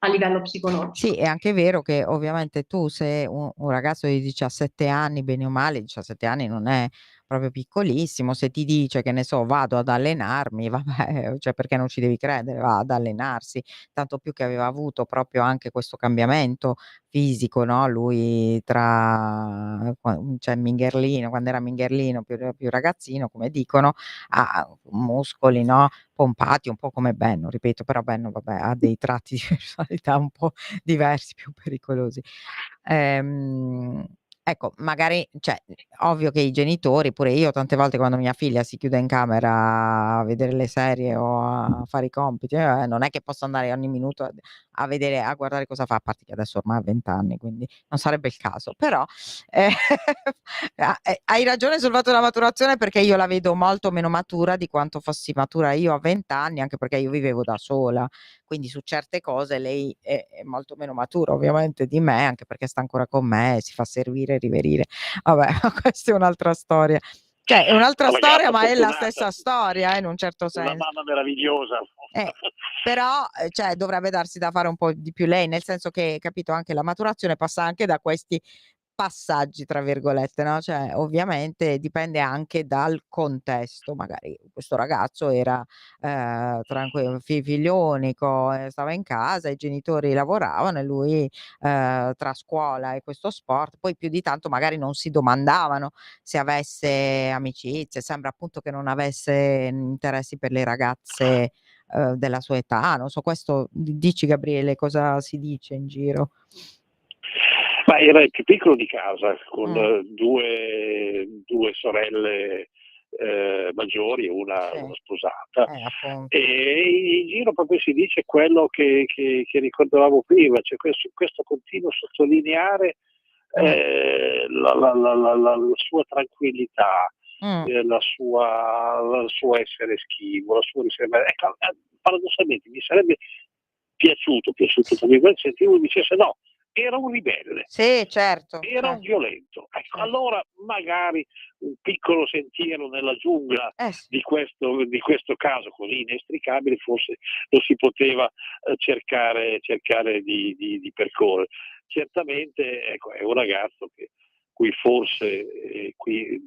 a livello psicologico. Sì, è anche vero che ovviamente tu, se un ragazzo di 17 anni, bene o male, 17 anni non è proprio piccolissimo, se ti dice, che ne so: "Vado ad allenarmi", vabbè, cioè, perché non ci devi credere, va ad allenarsi, tanto più che aveva avuto proprio anche questo cambiamento fisico, no, lui cioè mingherlino, quando era mingherlino, più ragazzino, come dicono, ha muscoli, no, pompati, un po' come Benno, ripeto, però Benno, vabbè, ha dei tratti di personalità un po' diversi, più pericolosi. Ecco, magari, cioè, ovvio che i genitori, pure io tante volte quando mia figlia si chiude in camera a vedere le serie o a fare i compiti, non è che posso andare ogni minuto a vedere, a guardare cosa fa, a parte che adesso ormai ha 20 anni, quindi non sarebbe il caso. Però eh, hai ragione sul fatto della maturazione, perché io la vedo molto meno matura di quanto fossi matura io a 20 anni, anche perché io vivevo da sola, quindi su certe cose lei è molto meno matura ovviamente di me, anche perché sta ancora con me, si fa servire e riverire. Vabbè, questa è un'altra storia. Cioè, è un'altra Una storia, ragazza ma è la fortunata, stessa storia, in un certo una senso. mamma meravigliosa. Però, cioè, dovrebbe darsi da fare un po' di più lei, nel senso che, capito, anche la maturazione passa anche da questi "passaggi" tra virgolette, no, cioè ovviamente dipende anche dal contesto. Magari questo ragazzo era, figlio unico, stava in casa, i genitori lavoravano e lui, tra scuola e questo sport, poi più di tanto magari non si domandavano se avesse amicizie, sembra appunto che non avesse interessi per le ragazze, della sua età, non so, questo dici Gabriele, cosa si dice in giro? Ma era il più piccolo di casa, con Mh. due sorelle maggiori e una Sì, sposata. appunto. E in giro proprio si dice quello che ricordavamo prima, cioè questo continuo sottolineare la sua tranquillità, Mh. il suo essere schivo, la sua riserva. Ecco, paradossalmente mi sarebbe piaciuto tra virgolette, sentivo mi dicesse no, era un ribelle, Sì, certo, era un violento. Ecco, allora magari un piccolo sentiero nella giungla sì. di questo caso così inestricabile forse lo si poteva cercare di percorrere. Certamente, ecco, è un ragazzo cui forse, qui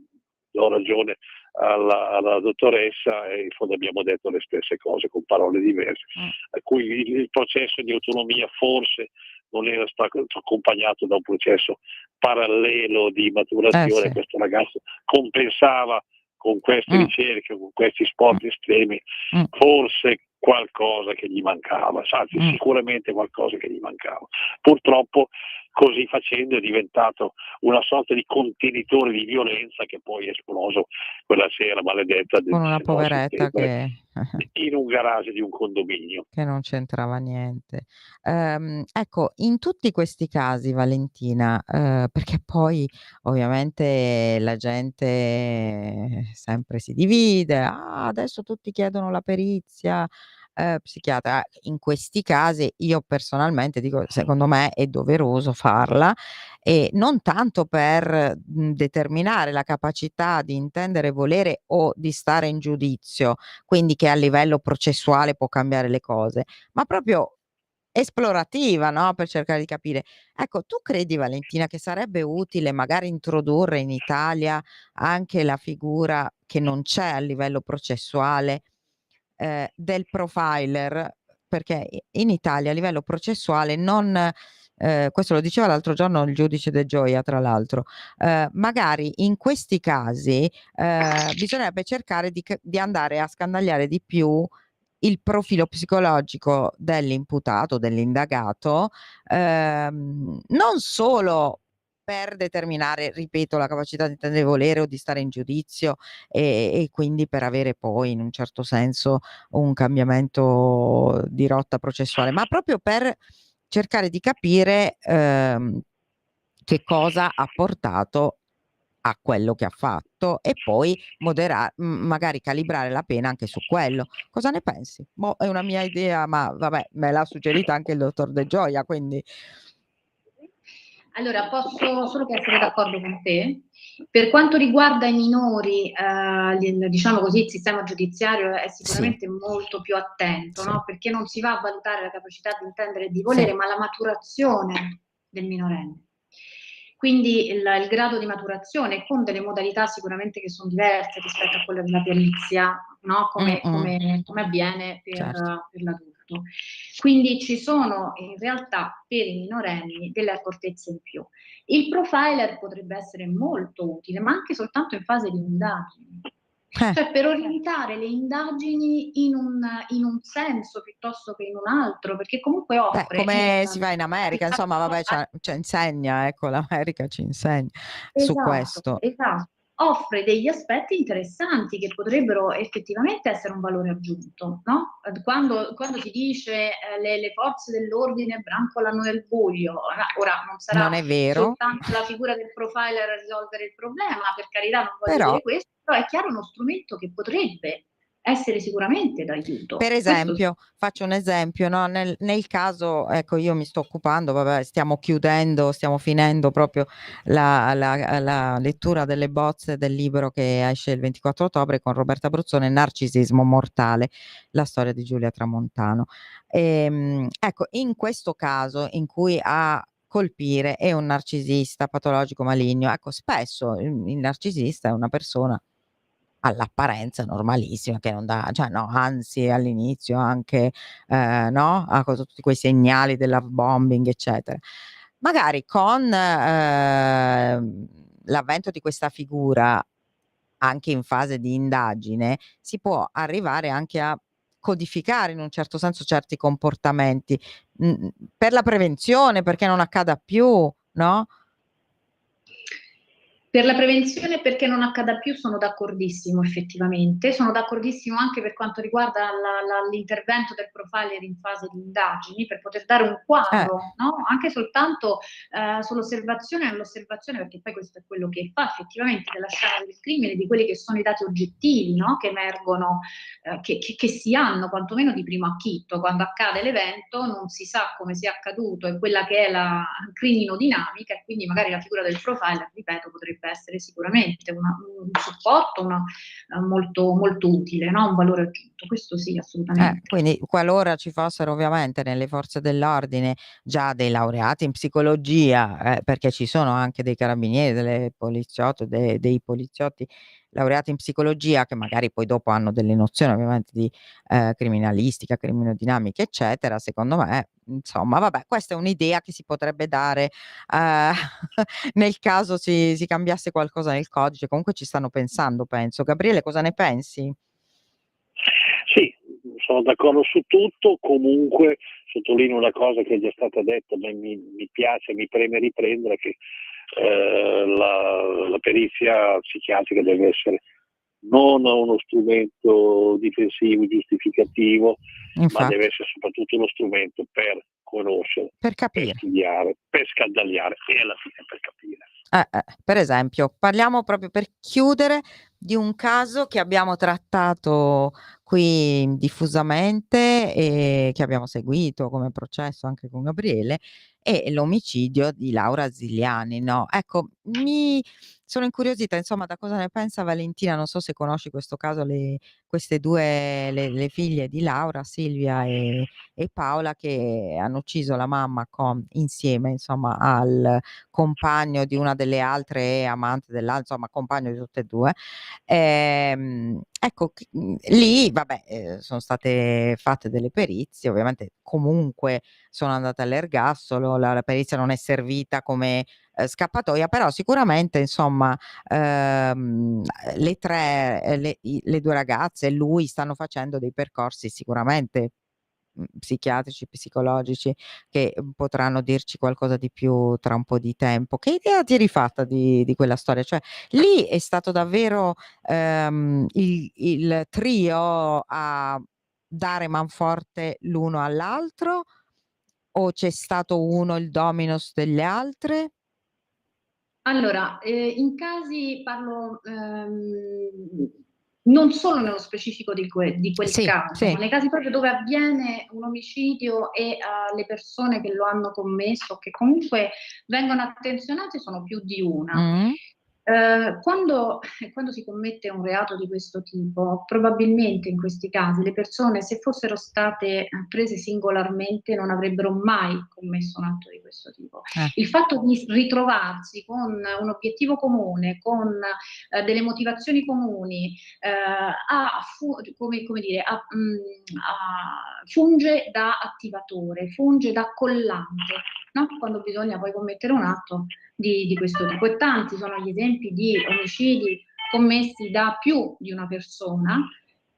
do ragione alla dottoressa, e in fondo abbiamo detto le stesse cose con parole diverse, a cui il processo di autonomia forse non era stato accompagnato da un processo parallelo di maturazione. Sì. Questo ragazzo compensava con queste ricerche, con questi sport estremi, forse qualcosa che gli mancava, anzi sicuramente qualcosa che gli mancava. Purtroppo così facendo è diventato una sorta di contenitore di violenza che poi è esploso quella sera maledetta del Con una 19 poveretta settembre che in un garage di un condominio. che non c'entrava niente. Ecco, in tutti questi casi Valentina, perché poi ovviamente la gente sempre si divide: "Ah, adesso tutti chiedono la perizia, psichiatra". In questi casi io personalmente dico, secondo me è doveroso farla, e non tanto per, determinare la capacità di intendere, volere o di stare in giudizio, quindi che a livello processuale può cambiare le cose, ma proprio esplorativa, no, per cercare di capire. Ecco, tu credi Valentina che sarebbe utile magari introdurre in Italia anche la figura, che non c'è a livello processuale, del profiler? Perché in Italia a livello processuale non, questo lo diceva l'altro giorno il giudice De Gioia tra l'altro, magari in questi casi, bisognerebbe cercare di andare a scandagliare di più il profilo psicologico dell'imputato, dell'indagato, non solo per determinare, ripeto, la capacità di intendere e volere o di stare in giudizio, e quindi per avere poi in un certo senso un cambiamento di rotta processuale, ma proprio per cercare di capire, che cosa ha portato a quello che ha fatto, e poi magari calibrare la pena anche su quello. Cosa ne pensi? Boh, è una mia idea, ma vabbè, me l'ha suggerita anche il dottor De Gioia, quindi Allora, posso solo che essere d'accordo con te. Per quanto riguarda i minori, diciamo così, il sistema giudiziario è sicuramente molto più attento, no? Perché non si va a valutare la capacità di intendere e di volere, ma la maturazione del minorenne. Quindi il grado di maturazione, con delle modalità sicuramente che sono diverse rispetto a quelle della perizia, no? Come avviene per l'adulto. Quindi ci sono in realtà per i minorenni delle accortezze in più. Il profiler potrebbe essere molto utile, ma anche soltanto in fase di indagine. cioè per orientare le indagini in un senso piuttosto che in un altro, perché comunque offre... come si fa in America, insomma, vabbè, ci insegna, ecco, l'America ci insegna su Esatto, questo. esatto. Offre degli aspetti interessanti che potrebbero effettivamente essere un valore aggiunto, no? Quando si dice le forze dell'ordine brancolano nel buio, ora non sarà Non è vero, soltanto la figura del profiler a risolvere il problema, per carità non voglio però dire questo, però è chiaro uno strumento che potrebbe essere sicuramente d'aiuto. per Questo esempio, faccio un esempio, no? Nel caso, ecco, io mi sto occupando, vabbè, stiamo finendo proprio la lettura delle bozze del libro che esce il 24 ottobre con Roberta Bruzzone, Narcisismo mortale, la storia di Giulia Tramontano. Ecco, in questo caso in cui a colpire è un narcisista patologico maligno, ecco, spesso il narcisista è una persona all'apparenza normalissima, che non dà, cioè no, anzi all'inizio anche, no, ha tutti quei segnali del love bombing, eccetera. Magari con l'avvento di questa figura, anche in fase di indagine, si può arrivare anche a codificare in un certo senso certi comportamenti, per la prevenzione, perché non accada più, no? Per la prevenzione, perché non accada più, sono d'accordissimo effettivamente, sono d'accordissimo anche per quanto riguarda l'intervento del profiler in fase di indagini, per poter dare un quadro, no? Anche soltanto sull'osservazione e nell'osservazione, perché poi questo è quello che fa effettivamente della scena del crimine, di quelli che sono i dati oggettivi, no? Che emergono, che si hanno quantomeno di primo acchito. Quando accade l'evento non si sa come sia accaduto e quella che è la criminodinamica, e quindi magari la figura del profiler, ripeto, potrebbe essere sicuramente un supporto molto, molto utile, no? Un valore aggiunto, questo sì, assolutamente. Quindi qualora ci fossero ovviamente nelle forze dell'ordine già dei laureati in psicologia, perché ci sono anche dei carabinieri, dei poliziotti laureati in psicologia che magari poi dopo hanno delle nozioni ovviamente di criminalistica, criminodinamica, eccetera, secondo me, insomma, vabbè, questa è un'idea che si potrebbe dare nel caso si cambiasse qualcosa nel codice. Comunque ci stanno pensando, penso. Gabriele, cosa ne pensi? Sì, sono d'accordo su tutto, comunque sottolineo una cosa che è già stata detta, ma mi piace, mi preme riprendere, che la perizia psichiatrica deve essere non uno strumento difensivo, giustificativo, ma deve essere soprattutto uno strumento per conoscere, per capire, per studiare, per scandagliare e alla fine per capire. Per esempio, parliamo proprio per chiudere di un caso che abbiamo trattato qui diffusamente e che abbiamo seguito come processo anche con Gabriele, è l'omicidio di Laura Zigliani, no? Ecco, mi sono incuriosita, insomma, da cosa ne pensa Valentina. Non so se conosci questo caso, queste due, le figlie di Laura, Silvia e Paola, che hanno ucciso la mamma insieme, insomma, al compagno di una delle altre e amante dell'altra, insomma compagno di tutte e due. Ecco, lì vabbè, sono state fatte delle perizie, ovviamente comunque sono andate all'ergastolo, la perizia non è servita come scappatoia, però sicuramente insomma le due ragazze e lui stanno facendo dei percorsi sicuramente psichiatrici, psicologici, che potranno dirci qualcosa di più tra un po' di tempo. Che idea ti eri rifatta di quella storia? Cioè, lì è stato davvero il trio a dare manforte l'uno all'altro, o c'è stato uno il dominus delle altre? Allora, in casi parlo non solo nello specifico di quel caso, ma nei casi proprio dove avviene un omicidio e le persone che lo hanno commesso, che comunque vengono attenzionate, sono più di una. Quando si commette un reato di questo tipo, probabilmente in questi casi le persone, se fossero state prese singolarmente, non avrebbero mai commesso un atto di questo tipo. Il fatto di ritrovarsi con un obiettivo comune, con delle motivazioni comuni, funge da attivatore, funge da collante, no? Quando bisogna poi commettere un atto di questo tipo. E tanti sono gli esempi di omicidi commessi da più di una persona,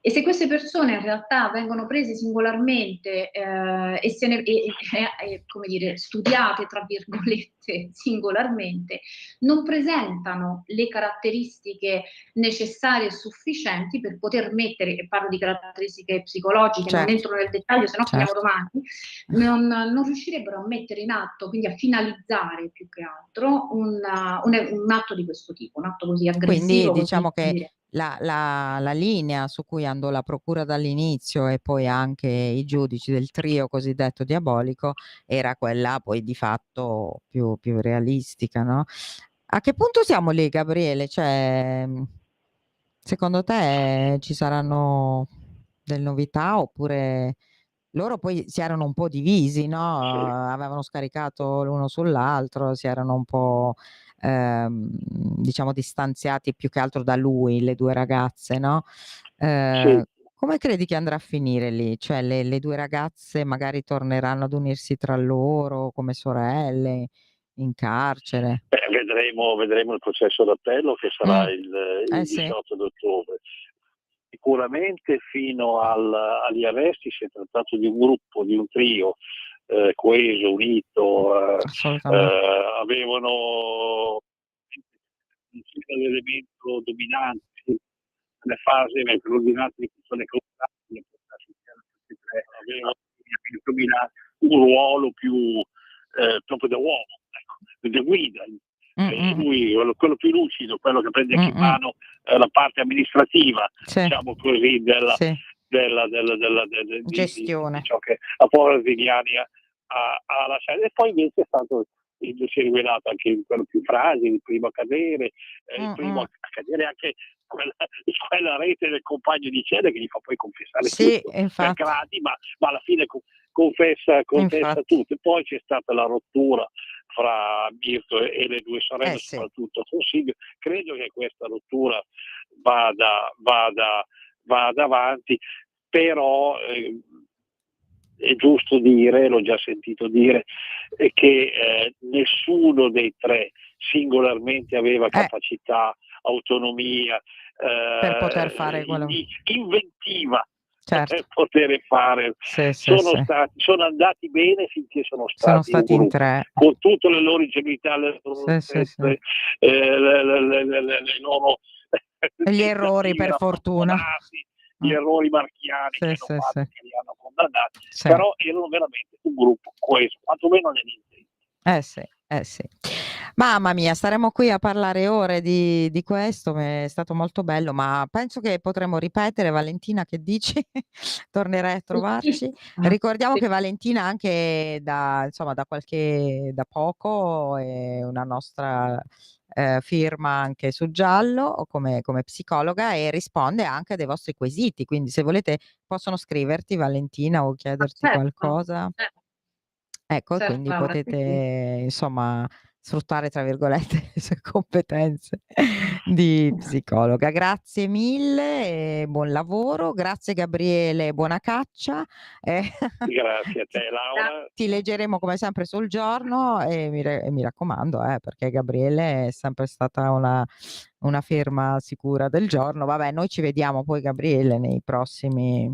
e se queste persone in realtà vengono prese singolarmente come dire, studiate tra virgolette singolarmente, non presentano le caratteristiche necessarie e sufficienti per poter mettere, e parlo di caratteristiche psicologiche, non entro nel dettaglio, se no finiamo domani, non riuscirebbero a mettere in atto, quindi a finalizzare più che altro un atto di questo tipo, un atto così aggressivo. Quindi diciamo così, che la linea su cui andò la procura dall'inizio e poi anche i giudici del trio cosiddetto diabolico era quella poi di fatto più realistica, no? A che punto siamo lì, Gabriele? Cioè, secondo te ci saranno delle novità, oppure loro poi si erano un po' divisi, no? Avevano scaricato l'uno sull'altro, si erano un po' diciamo distanziati più che altro da lui, le due ragazze, no? Come credi che andrà a finire lì? Cioè le due ragazze magari torneranno ad unirsi tra loro come sorelle in carcere? Vedremo il processo d'appello che sarà il 18 d'ottobre. Sicuramente fino agli arresti si è trattato di un gruppo, di un trio coeso, unito, avevano l'elemento dominante nelle fasi preordinate di funzione contabile, avevano un ruolo più proprio da uomo, ecco, da guida. Lui, quello più lucido, quello che prende in mano la parte amministrativa, diciamo così, della gestione, di ciò che la povera Viviani ha lasciato. E poi invece è stato, si è rivelato anche quello più fragile, il primo a cadere, il primo a cadere anche quella rete del compagno di cella che gli fa poi confessare tutto per gradi, ma alla fine confessa tutto. E poi c'è stata la rottura fra Mirko e le due sorelle, soprattutto con Silvio. Credo che questa rottura vada avanti, però è giusto dire, l'ho già sentito dire, che nessuno dei tre singolarmente aveva capacità, autonomia, per poter fare quello, inventiva, per poter fare. Sono andati bene finché sono stati un gruppo, in tre, con tutte le loro ingenuità, le loro gli errori, per fortuna, gli errori marchiani che hanno fatto, che li hanno condannati, però erano veramente un gruppo coeso, quantomeno nell'intento. Sì. Mamma mia, staremo qui a parlare ore di questo, è stato molto bello, ma penso che potremo ripetere. Valentina, che dici? Tornerai a trovarci. Ricordiamo che Valentina anche da poco è una nostra firma anche su Giallo come psicologa, e risponde anche dei vostri quesiti, quindi se volete possono scriverti, Valentina, o chiederti qualcosa. Ecco, quindi Laura, potete insomma sfruttare, tra virgolette, le sue competenze di psicologa. Grazie mille e buon lavoro. Grazie Gabriele, buona caccia. Grazie a te, Laura. Ti leggeremo come sempre sul Giorno, e mi raccomando, perché Gabriele è sempre stata una firma sicura del Giorno. Vabbè, noi ci vediamo poi, Gabriele, nei prossimi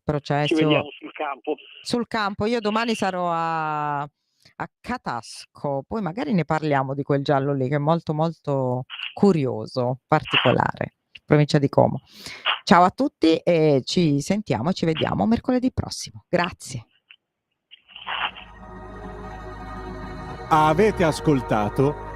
processi. Ci vediamo sul campo. Sul campo, io domani sarò a Catasco, poi magari ne parliamo di quel giallo lì che è molto molto curioso, particolare, provincia di Como. Ciao a tutti e ci sentiamo e ci vediamo mercoledì prossimo. Grazie. Avete ascoltato